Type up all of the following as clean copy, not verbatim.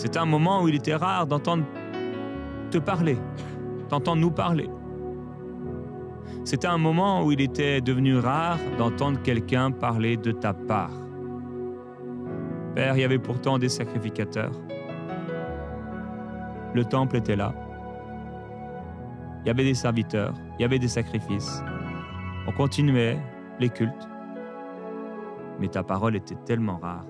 C'était un moment où il était rare d'entendre te parler, d'entendre nous parler. C'était un moment où il était devenu rare d'entendre quelqu'un parler de ta part. Père, il y avait pourtant des sacrificateurs. Le temple était là. Il y avait des serviteurs, il y avait des sacrifices. On continuait les cultes. Mais ta parole était tellement rare.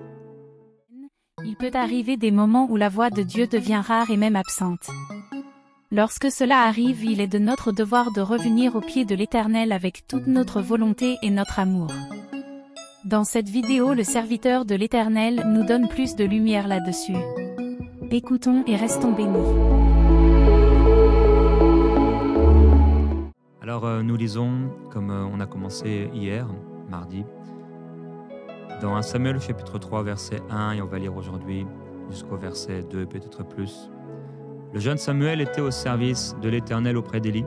Il peut arriver des moments où la voix de Dieu devient rare et même absente. Lorsque cela arrive, il est de notre devoir de revenir au pied de l'Éternel avec toute notre volonté et notre amour. Dans cette vidéo, le serviteur de l'Éternel nous donne plus de lumière là-dessus. Écoutons et restons bénis. Alors nous lisons, comme on a commencé hier, mardi, dans 1 Samuel chapitre 3, verset 1, et on va lire aujourd'hui jusqu'au verset 2, peut-être plus. Le jeune Samuel était au service de l'Éternel auprès d'Élie.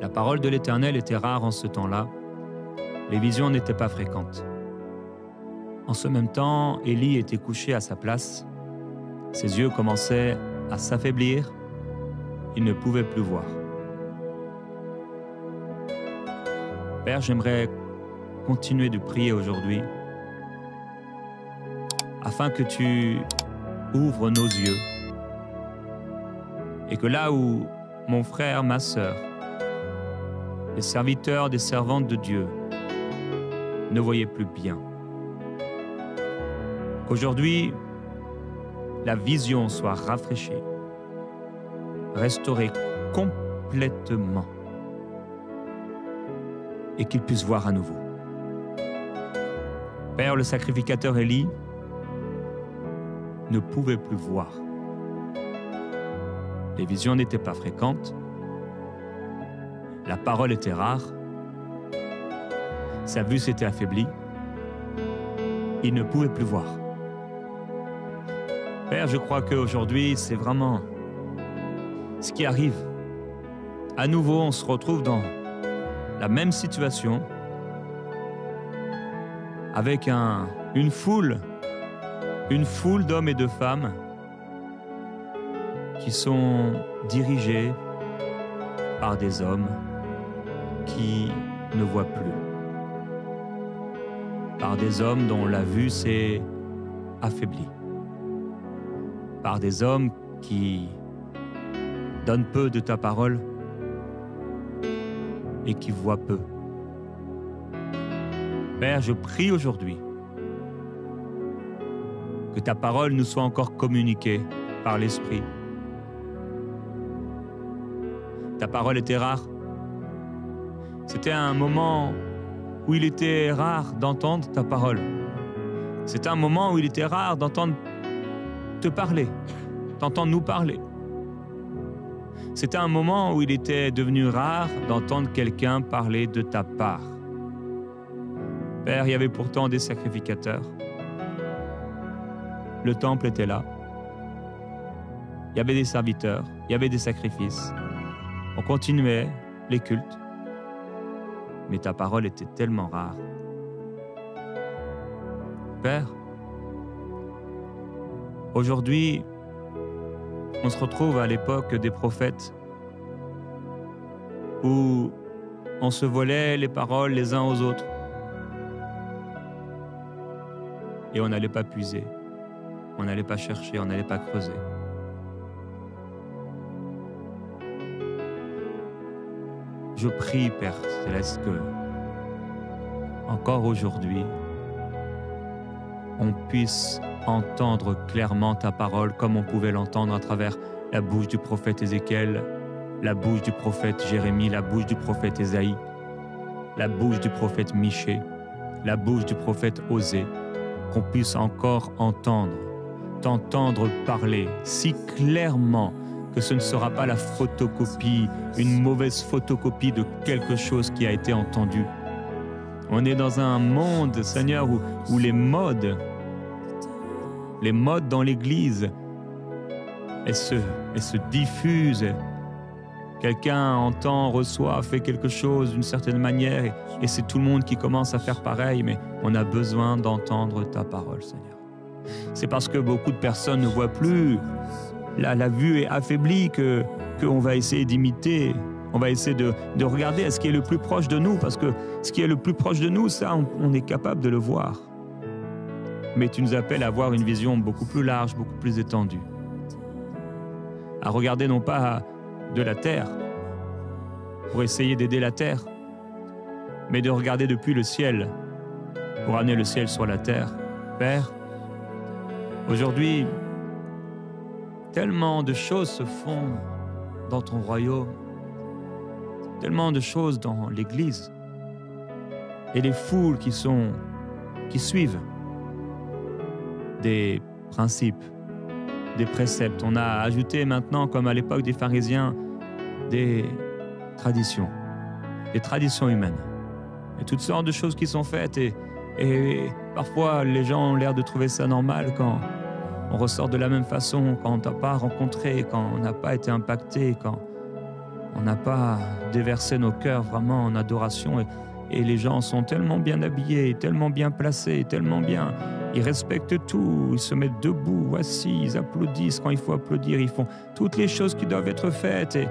La parole de l'Éternel était rare en ce temps-là. Les visions n'étaient pas fréquentes. En ce même temps, Élie était couché à sa place. Ses yeux commençaient à s'affaiblir. Il ne pouvait plus voir. Père, j'aimerais continuer de prier aujourd'hui afin que tu ouvres nos yeux et que là où mon frère, ma sœur, les serviteurs, des servantes de Dieu ne voyaient plus bien, qu'aujourd'hui la vision soit rafraîchie, restaurée complètement et qu'ils puissent voir à nouveau. Père, le sacrificateur Élie ne pouvait plus voir. Les visions n'étaient pas fréquentes. La parole était rare. Sa vue s'était affaiblie. Il ne pouvait plus voir. Père, je crois qu'aujourd'hui, c'est vraiment ce qui arrive. À nouveau, on se retrouve dans la même situation avec une foule d'hommes et de femmes qui sont dirigés par des hommes qui ne voient plus, par des hommes dont la vue s'est affaiblie, par des hommes qui donnent peu de ta parole et qui voient peu. Père, je prie aujourd'hui que ta parole nous soit encore communiquée par l'Esprit. Ta parole était rare. C'était un moment où il était rare d'entendre ta parole. C'était un moment où il était rare d'entendre te parler, d'entendre nous parler. C'était un moment où il était devenu rare d'entendre quelqu'un parler de ta part. Père, il y avait pourtant des sacrificateurs. Le temple était là. Il y avait des serviteurs, il y avait des sacrifices. On continuait les cultes. Mais ta parole était tellement rare. Père, aujourd'hui, on se retrouve à l'époque des prophètes où on se volait les paroles les uns aux autres et on n'allait pas puiser, on n'allait pas chercher, on n'allait pas creuser. Je prie, Père Céleste, que encore aujourd'hui, on puisse entendre clairement ta parole comme on pouvait l'entendre à travers la bouche du prophète Ézéchiel, la bouche du prophète Jérémie, la bouche du prophète Ésaïe, la bouche du prophète Michée, la bouche du prophète Osée, qu'on puisse encore entendre, t'entendre parler si clairement que ce ne sera pas la photocopie, une mauvaise photocopie de quelque chose qui a été entendu. On est dans un monde, Seigneur, où les modes dans l'Église, elles se diffusent. Quelqu'un entend, reçoit, fait quelque chose d'une certaine manière et c'est tout le monde qui commence à faire pareil, mais on a besoin d'entendre ta parole, Seigneur. C'est parce que beaucoup de personnes ne voient plus. La vue est affaiblie qu'on va essayer d'imiter. On va essayer de regarder à ce qui est le plus proche de nous, parce que ce qui est le plus proche de nous, ça, on est capable de le voir. Mais tu nous appelles à avoir une vision beaucoup plus large, beaucoup plus étendue. À regarder non pas de la terre, pour essayer d'aider la terre, mais de regarder depuis le ciel, pour amener le ciel sur la terre. Père, aujourd'hui, tellement de choses se font dans ton royaume, tellement de choses dans l'Église, et les foules qui suivent des principes, des préceptes. On a ajouté maintenant, comme à l'époque des pharisiens, des traditions humaines. Et toutes sortes de choses qui sont faites, et parfois les gens ont l'air de trouver ça normal quand on ressort de la même façon, quand on n'a pas rencontré, quand on n'a pas été impacté, quand on n'a pas déversé nos cœurs vraiment en adoration. Et les gens sont tellement bien habillés, tellement bien placés, tellement bien. Ils respectent tout, ils se mettent debout, assis, ils applaudissent quand il faut applaudir, ils font toutes les choses qui doivent être faites. Et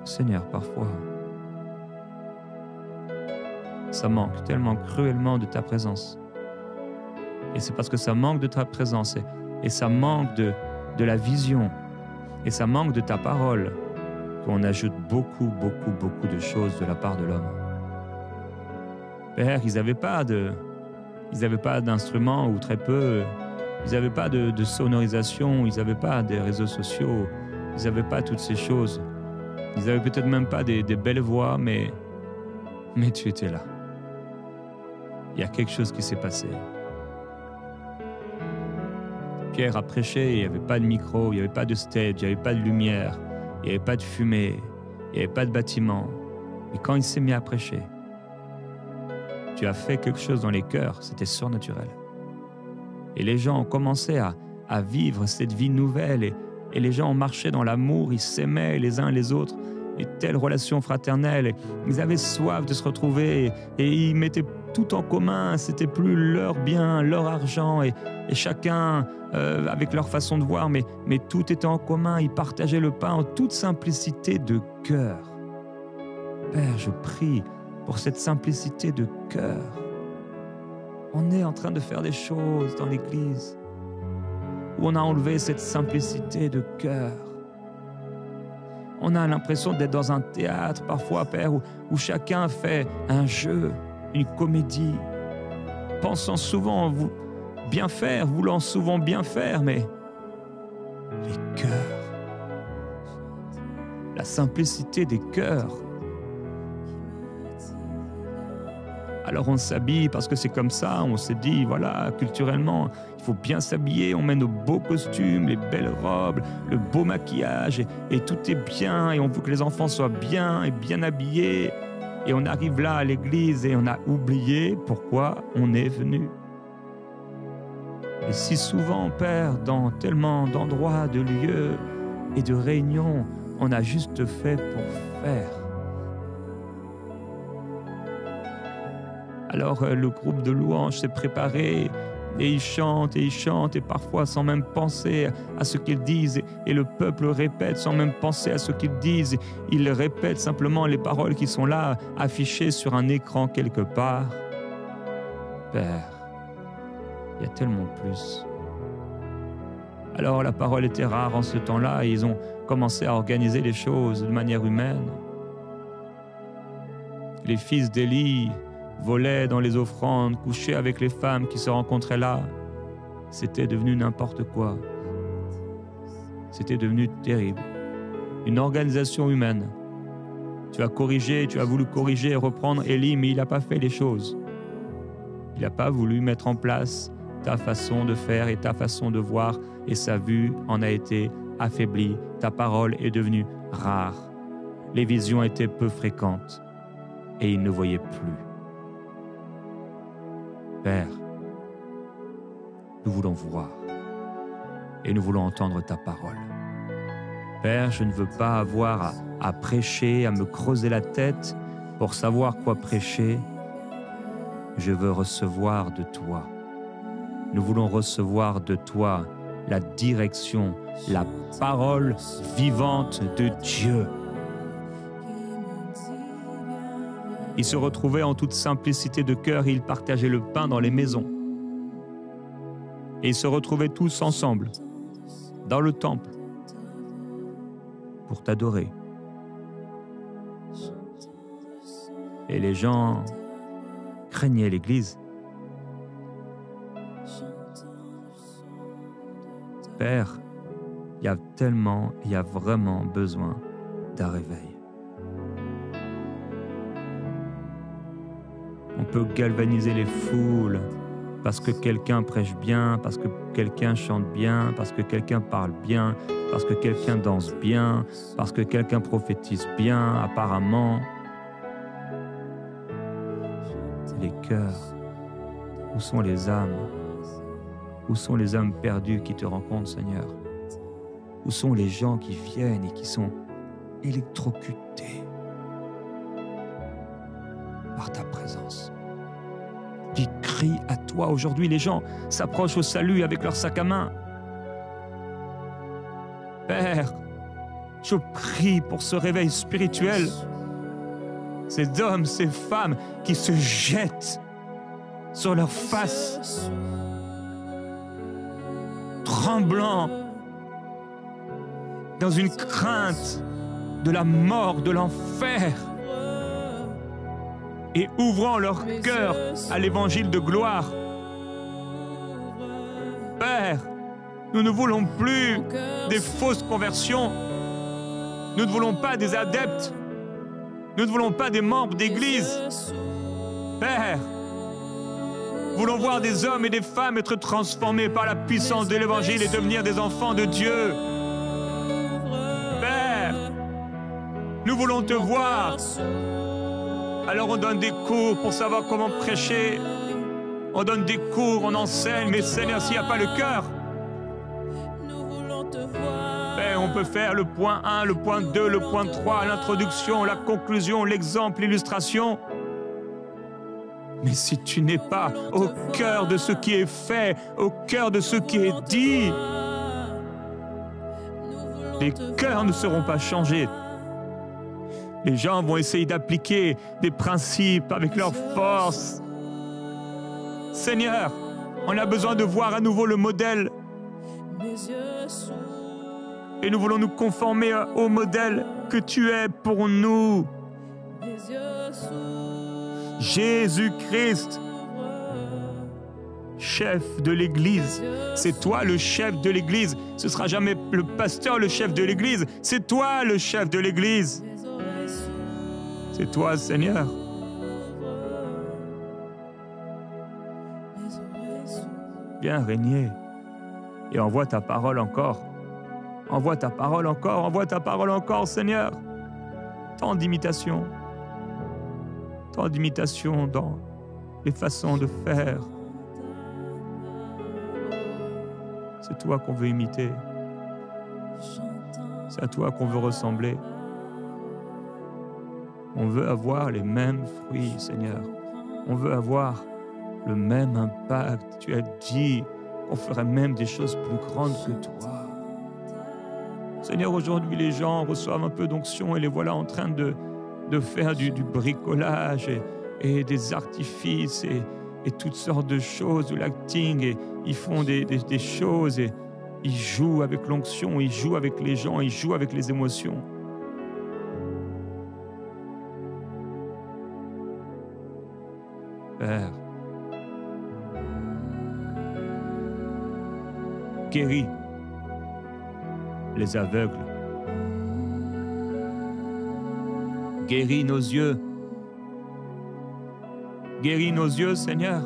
Seigneur, parfois, ça manque tellement cruellement de ta présence. Et c'est parce que ça manque de ta présence et ça manque de la vision et ça manque de ta parole qu'on ajoute beaucoup de choses de la part de l'homme. Père, ils n'avaient pas d'instruments ou très peu, ils n'avaient pas de sonorisation, ils n'avaient pas des réseaux sociaux, ils n'avaient pas toutes ces choses. Ils n'avaient peut-être même pas des belles voix, mais tu étais là. Il y a quelque chose qui s'est passé. Pierre a prêché, il n'y avait pas de micro, il n'y avait pas de stage, il n'y avait pas de lumière, il n'y avait pas de fumée, il n'y avait pas de bâtiment. Et quand il s'est mis à prêcher, tu as fait quelque chose dans les cœurs, c'était surnaturel. Et les gens ont commencé à vivre cette vie nouvelle et les gens ont marché dans l'amour, ils s'aimaient les uns les autres, et telle relation fraternelle. Ils avaient soif de se retrouver et ils mettaient tout en commun, c'était plus leur bien, leur argent et chacun avec leur façon de voir, mais tout était en commun, ils partageaient le pain en toute simplicité de cœur. Père, je prie pour cette simplicité de cœur. On est en train de faire des choses dans l'Église où on a enlevé cette simplicité de cœur. On a l'impression d'être dans un théâtre parfois, Père, où chacun fait un jeu, une comédie, pensant souvent bien faire, voulant souvent bien faire, mais les cœurs, la simplicité des cœurs. Alors on s'habille parce que c'est comme ça, on s'est dit, voilà, culturellement, il faut bien s'habiller, on met nos beaux costumes, les belles robes, le beau maquillage, et tout est bien, et on veut que les enfants soient bien et bien habillés. Et on arrive là à l'église et on a oublié pourquoi on est venu. Et si souvent, Père, dans tellement d'endroits, de lieux et de réunions, on a juste fait pour faire. Alors le groupe de louanges s'est préparé et ils chantent et parfois sans même penser à ce qu'ils disent. Et le peuple répète sans même penser à ce qu'ils disent. Ils répètent simplement les paroles qui sont là, affichées sur un écran quelque part. Père, il y a tellement plus. Alors la parole était rare en ce temps-là et ils ont commencé à organiser les choses de manière humaine. Les fils d'Élie volaient dans les offrandes, couchaient avec les femmes qui se rencontraient là. C'était devenu n'importe quoi. C'était devenu terrible. Une organisation humaine. Tu as voulu corriger et reprendre Élie, mais il n'a pas fait les choses. Il n'a pas voulu mettre en place ta façon de faire et ta façon de voir, et sa vue en a été affaiblie. Ta parole est devenue rare. Les visions étaient peu fréquentes et il ne voyait plus. Père, nous voulons voir et nous voulons entendre ta parole. Père, je ne veux pas avoir à prêcher, à me creuser la tête pour savoir quoi prêcher. Je veux recevoir de toi. Nous voulons recevoir de toi la direction, la parole vivante de Dieu. Ils se retrouvaient en toute simplicité de cœur et ils partageaient le pain dans les maisons. Et ils se retrouvaient tous ensemble, dans le temple, pour t'adorer. Et les gens craignaient l'Église. Père, il y a vraiment besoin d'un réveil. On peut galvaniser les foules parce que quelqu'un prêche bien, parce que quelqu'un chante bien, parce que quelqu'un parle bien, parce que quelqu'un danse bien, parce que quelqu'un prophétise bien, apparemment. C'est les cœurs. Où sont les âmes? Où sont les âmes perdues qui te rencontrent, Seigneur? Où sont les gens qui viennent et qui sont électrocutés par ta présence, qui crient à toi? Aujourd'hui, les gens s'approchent au salut avec leur sac à main. Père, je prie pour ce réveil spirituel. Ces hommes, ces femmes qui se jettent sur leur face, tremblants, dans une crainte de la mort, de l'enfer, et ouvrant leur cœur à l'évangile de gloire. Père, nous ne voulons plus des fausses conversions. Nous ne voulons pas des adeptes. Nous ne voulons pas des membres d'église. Père, nous voulons voir des hommes et des femmes être transformés par la puissance de l'évangile et devenir des enfants de Dieu. Père, nous voulons te voir. Alors on donne des cours pour savoir comment prêcher. On donne des cours, on enseigne, mais Seigneur, s'il n'y a pas le cœur, Père, on peut faire le point 1, le point 2, le point 3, l'introduction, la conclusion, l'exemple, l'illustration. Mais si tu n'es pas au cœur de ce qui est fait, au cœur de ce qui est dit, les cœurs ne seront pas changés. Les gens vont essayer d'appliquer des principes avec leur force. Seigneur, on a besoin de voir à nouveau le modèle. Et nous voulons nous conformer au modèle que tu es pour nous. Jésus-Christ, chef de l'Église. C'est toi le chef de l'Église. Ce ne sera jamais le pasteur le chef de l'Église. C'est toi le chef de l'Église. C'est toi, Seigneur. Viens régner et envoie ta parole encore. Envoie ta parole encore, envoie ta parole encore, Seigneur. Tant d'imitations dans les façons de faire. C'est toi qu'on veut imiter. C'est à toi qu'on veut ressembler. On veut avoir les mêmes fruits, Seigneur. On veut avoir le même impact. Tu as dit qu'on ferait même des choses plus grandes que toi. Seigneur, aujourd'hui, les gens reçoivent un peu d'onction et les voilà en train de faire du bricolage et des artifices et toutes sortes de choses, du l'acting, et ils font des choses et ils jouent avec l'onction, ils jouent avec les gens, ils jouent avec les émotions. Père, guéris les aveugles. Guéris nos yeux. Guéris nos yeux, Seigneur.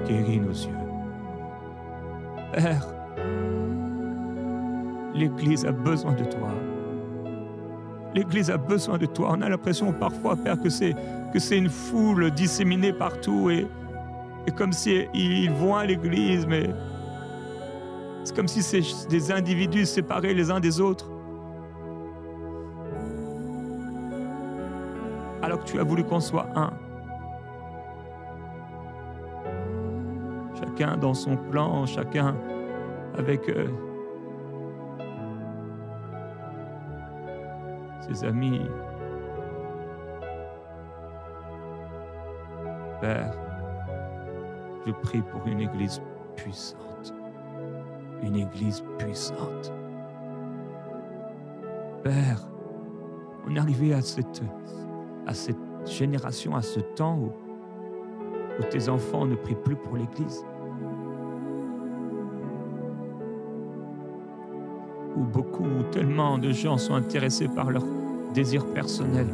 Guéris nos yeux. Père, l'Église a besoin de toi. L'Église a besoin de toi. On a l'impression parfois, Père, que c'est une foule disséminée partout et comme si ils vont à l'Église, mais c'est comme si c'est des individus séparés les uns des autres. Alors que tu as voulu qu'on soit un. chacun dans son clan, chacun avec ses amis. Père, je prie pour une Église puissante. Une Église puissante. Père, on est arrivé à cette génération, à ce temps où tes enfants ne prient plus pour l'Église. Où tellement de gens sont intéressés par leurs désirs personnels.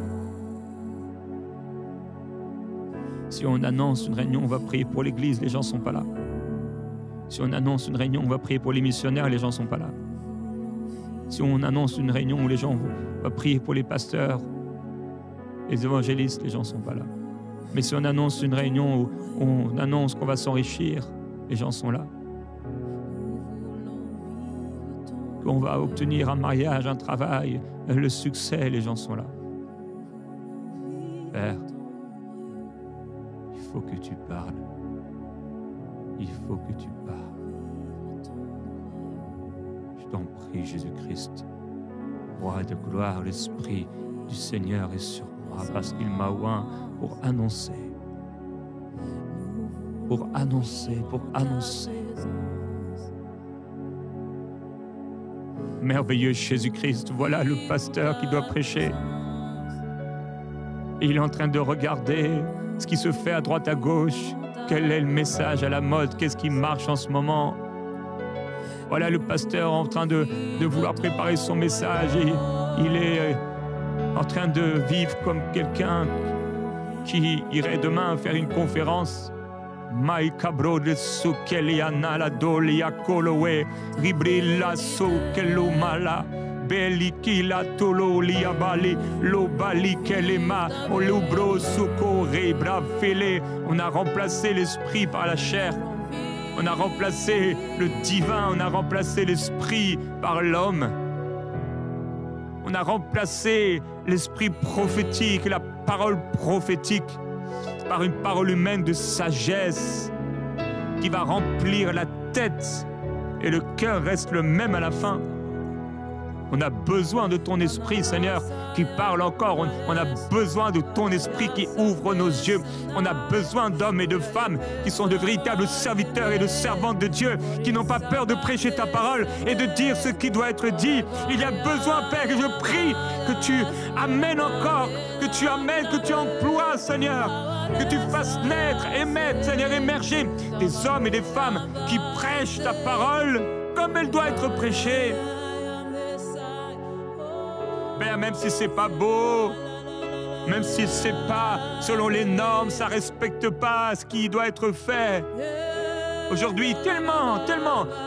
Si on annonce une réunion, on va prier pour l'Église, les gens ne sont pas là. Si on annonce une réunion, on va prier pour les missionnaires, les gens ne sont pas là. Si on annonce une réunion où les gens vont prier pour les pasteurs, les évangélistes, les gens ne sont pas là. Mais si on annonce une réunion où on annonce qu'on va s'enrichir, les gens sont là. Qu'on va obtenir un mariage, un travail, le succès, les gens sont là. Père, il faut que tu parles. Il faut que tu parles. Je t'en prie, Jésus-Christ, roi de gloire, l'Esprit du Seigneur est sur moi parce qu'il m'a oint pour annoncer. Pour annoncer. Merveilleux Jésus-Christ, voilà le pasteur qui doit prêcher. Et il est en train de regarder ce qui se fait à droite, à gauche. Quel est le message à la mode? Qu'est-ce qui marche en ce moment? Voilà le pasteur en train de vouloir préparer son message et il est en train de vivre comme quelqu'un qui irait demain faire une conférence. Mai cabro de sukeliana la dolia kolowe ribrilla sukelumala belikila tolo liabali lobali kelema olubro suko rebra fele. On a remplacé l'esprit par la chair. On a remplacé le divin, on a remplacé l'esprit par l'homme. On a remplacé l'esprit prophétique, la parole prophétique, par une parole humaine de sagesse qui va remplir la tête et le cœur reste le même à la fin. On a besoin de ton esprit, Seigneur, qui parle encore. On a besoin de ton esprit qui ouvre nos yeux. On a besoin d'hommes et de femmes qui sont de véritables serviteurs et de servantes de Dieu, qui n'ont pas peur de prêcher ta parole et de dire ce qui doit être dit. Il y a besoin, Père, et je prie que tu amènes encore, que tu amènes, que tu emploies, Seigneur, que tu fasses naître, émettre, Seigneur, émerger des hommes et des femmes qui prêchent ta parole comme elle doit être prêchée. Père, même si c'est pas beau, même si c'est pas selon les normes, ça respecte pas ce qui doit être fait. Aujourd'hui, tellement,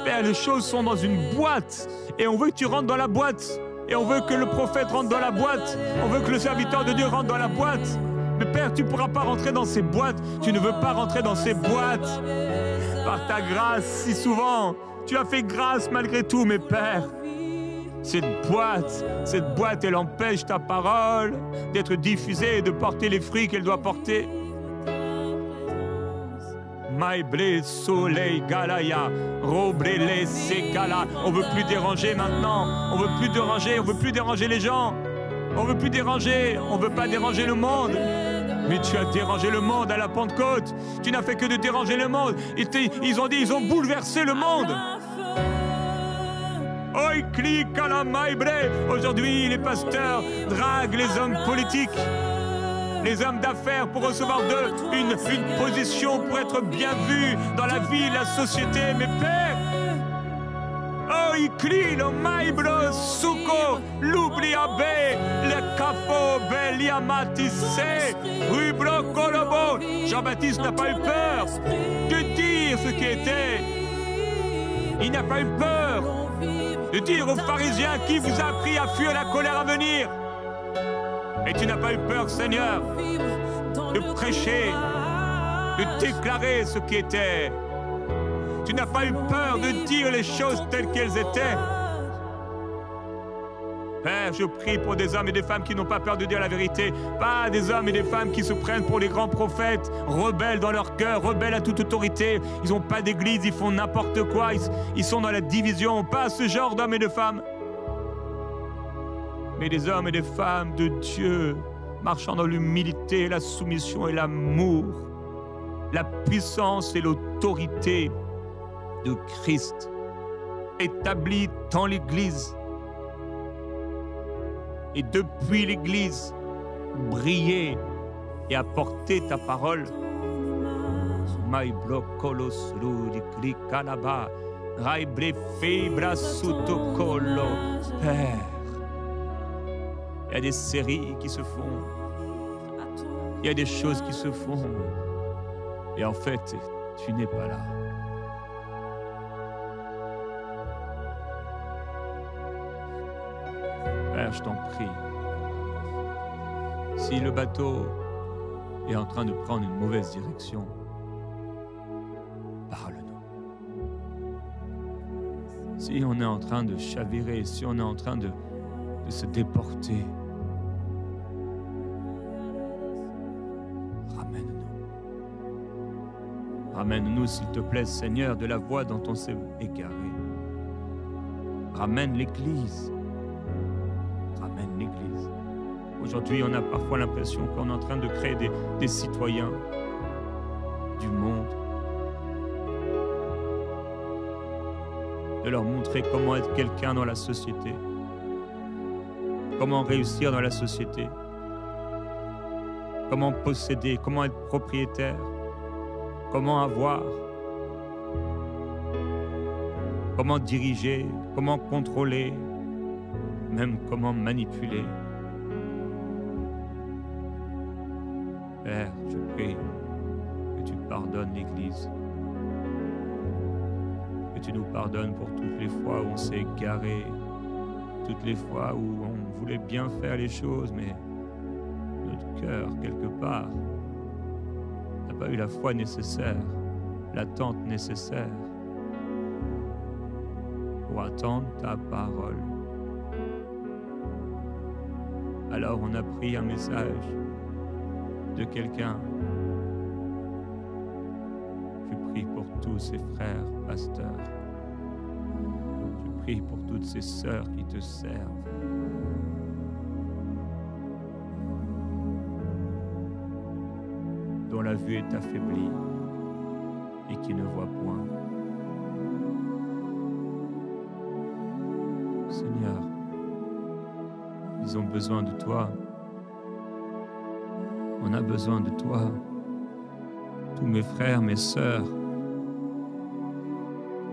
Père, les choses sont dans une boîte et on veut que tu rentres dans la boîte et on veut que le prophète rentre dans la boîte, on veut que le serviteur de Dieu rentre dans la boîte. Mais Père, tu ne pourras pas rentrer dans ces boîtes, tu ne veux pas rentrer dans ces boîtes. Par ta grâce, si souvent, tu as fait grâce malgré tout, mais Père, cette boîte, elle empêche ta parole d'être diffusée et de porter les fruits qu'elle doit porter. Maïblé, soleil, galaya, robrele, sekala. On veut plus déranger maintenant. On veut plus déranger les gens. On veut plus déranger. On veut pas déranger le monde. Mais tu as dérangé le monde à la Pentecôte. Tu n'as fait que de déranger le monde. Ils ont bouleversé le monde. Aujourd'hui, les pasteurs draguent les hommes politiques, les hommes d'affaires pour recevoir d'eux une position pour être bien vus dans la vie, la société. Mais Père, Jean-Baptiste n'a pas eu peur de dire ce qui était. Il n'a pas eu peur de dire aux pharisiens qui vous a appris à fuir la colère à venir. Et tu n'as pas eu peur, Seigneur, de prêcher, de déclarer ce qui était. Tu n'as pas eu peur de dire les choses telles qu'elles étaient. Père, je prie pour des hommes et des femmes qui n'ont pas peur de dire la vérité, pas des hommes et des femmes qui se prennent pour les grands prophètes, rebelles dans leur cœur, rebelles à toute autorité. Ils n'ont pas d'église, ils font n'importe quoi, ils sont dans la division, pas ce genre d'hommes et de femmes. Mais des hommes et des femmes de Dieu, marchant dans l'humilité, la soumission et l'amour, la puissance et l'autorité de Christ, établis dans l'Église. Et depuis l'Église, briller et apporter ta parole. Père, il y a des séries qui se font, il y a des choses qui se font, et en fait, tu n'es pas là. Père, je t'en prie, si le bateau est en train de prendre une mauvaise direction, parle-nous. Si on est en train de chavirer, si on est en train de se déporter, ramène-nous. Ramène-nous, s'il te plaît, Seigneur, de la voie dont on s'est égaré. Ramène l'Église. Ramène l'Église. Aujourd'hui, on a parfois l'impression qu'on est en train de créer des citoyens du monde, de leur montrer comment être quelqu'un dans la société, comment réussir dans la société, comment posséder, comment être propriétaire, comment avoir, comment diriger, comment contrôler, même comment manipuler. Père, je prie que tu pardonnes l'Église, que tu nous pardonnes pour toutes les fois où on s'est égaré, toutes les fois où on voulait bien faire les choses, mais notre cœur, quelque part, n'a pas eu la foi nécessaire, l'attente nécessaire pour attendre ta parole. Alors on a pris un message de quelqu'un. Je prie pour tous ces frères pasteurs. Je prie pour toutes ces sœurs qui te servent. Dont la vue est affaiblie et qui ne voient point. Seigneur, ils ont besoin de toi. On a besoin de toi. Tous mes frères, mes sœurs,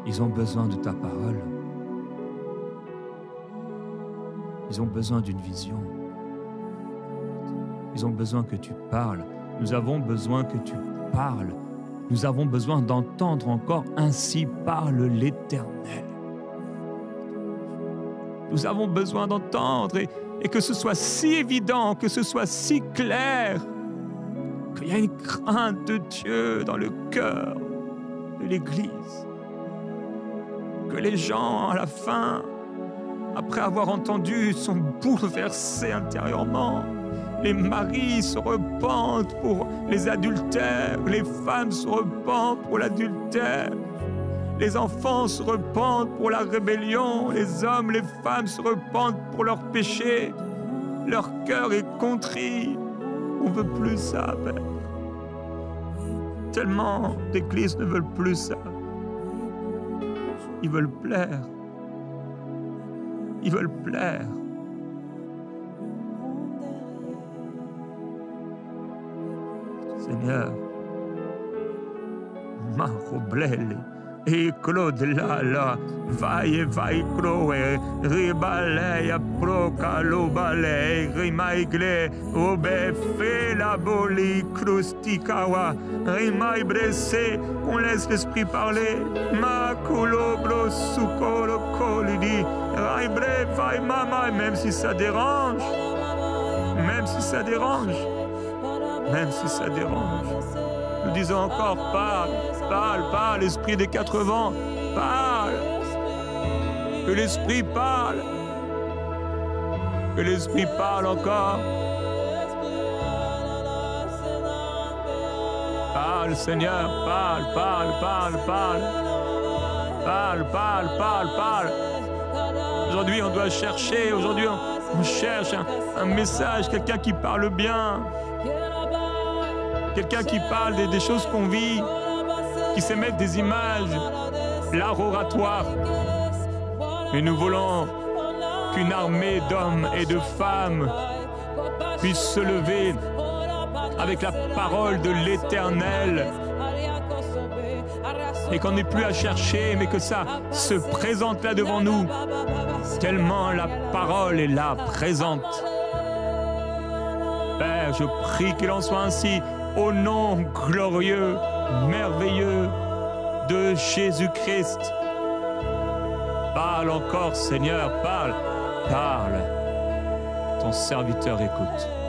ils ont besoin de ta parole. Ils ont besoin d'une vision. Ils ont besoin que tu parles. Nous avons besoin que tu parles. Nous avons besoin d'entendre encore « Ainsi parle l'Éternel ». Nous avons besoin d'entendre et que ce soit si évident, que ce soit si clair, qu'il y a une crainte de Dieu dans le cœur de l'Église. Que les gens, à la fin, après avoir entendu, sont bouleversés intérieurement. Les maris se repentent pour les adultères, les femmes se repentent pour l'adultère, les enfants se repentent pour la rébellion, les hommes, les femmes se repentent pour leurs péchés. Leur cœur est contrit. On ne veut plus ça, Père. Tellement d'églises ne veulent plus ça. Ils veulent plaire. Ils veulent plaire. Seigneur, Maroblele, et Claude Lala, vai croe, ribaleia proca lobale, rimaigle, obe fe la boli, crustikawa, rimai bressé, on laisse l'esprit parler, ma coloblo sucolo colidi, raibre, vai mama, même si ça dérange, même si ça dérange. Même si ça dérange. Nous disons encore, parle, parle, parle, l'esprit des quatre vents, parle. Que l'esprit parle. Que l'Esprit parle encore. Parle, Seigneur, parle, parle, parle, parle. Parle, parle, parle, parle. Aujourd'hui, on doit chercher. Aujourd'hui, on cherche un message, quelqu'un qui parle bien. Quelqu'un qui parle des choses qu'on vit, qui sait mettre des images, l'art oratoire. Et nous voulons qu'une armée d'hommes et de femmes puisse se lever avec la parole de l'Éternel et qu'on n'ait plus à chercher, mais que ça se présente là devant nous, tellement la parole est là, présente. Père, je prie qu'il en soit ainsi, au nom glorieux, merveilleux de Jésus-Christ. Parle encore, Seigneur, parle, parle. Ton serviteur écoute.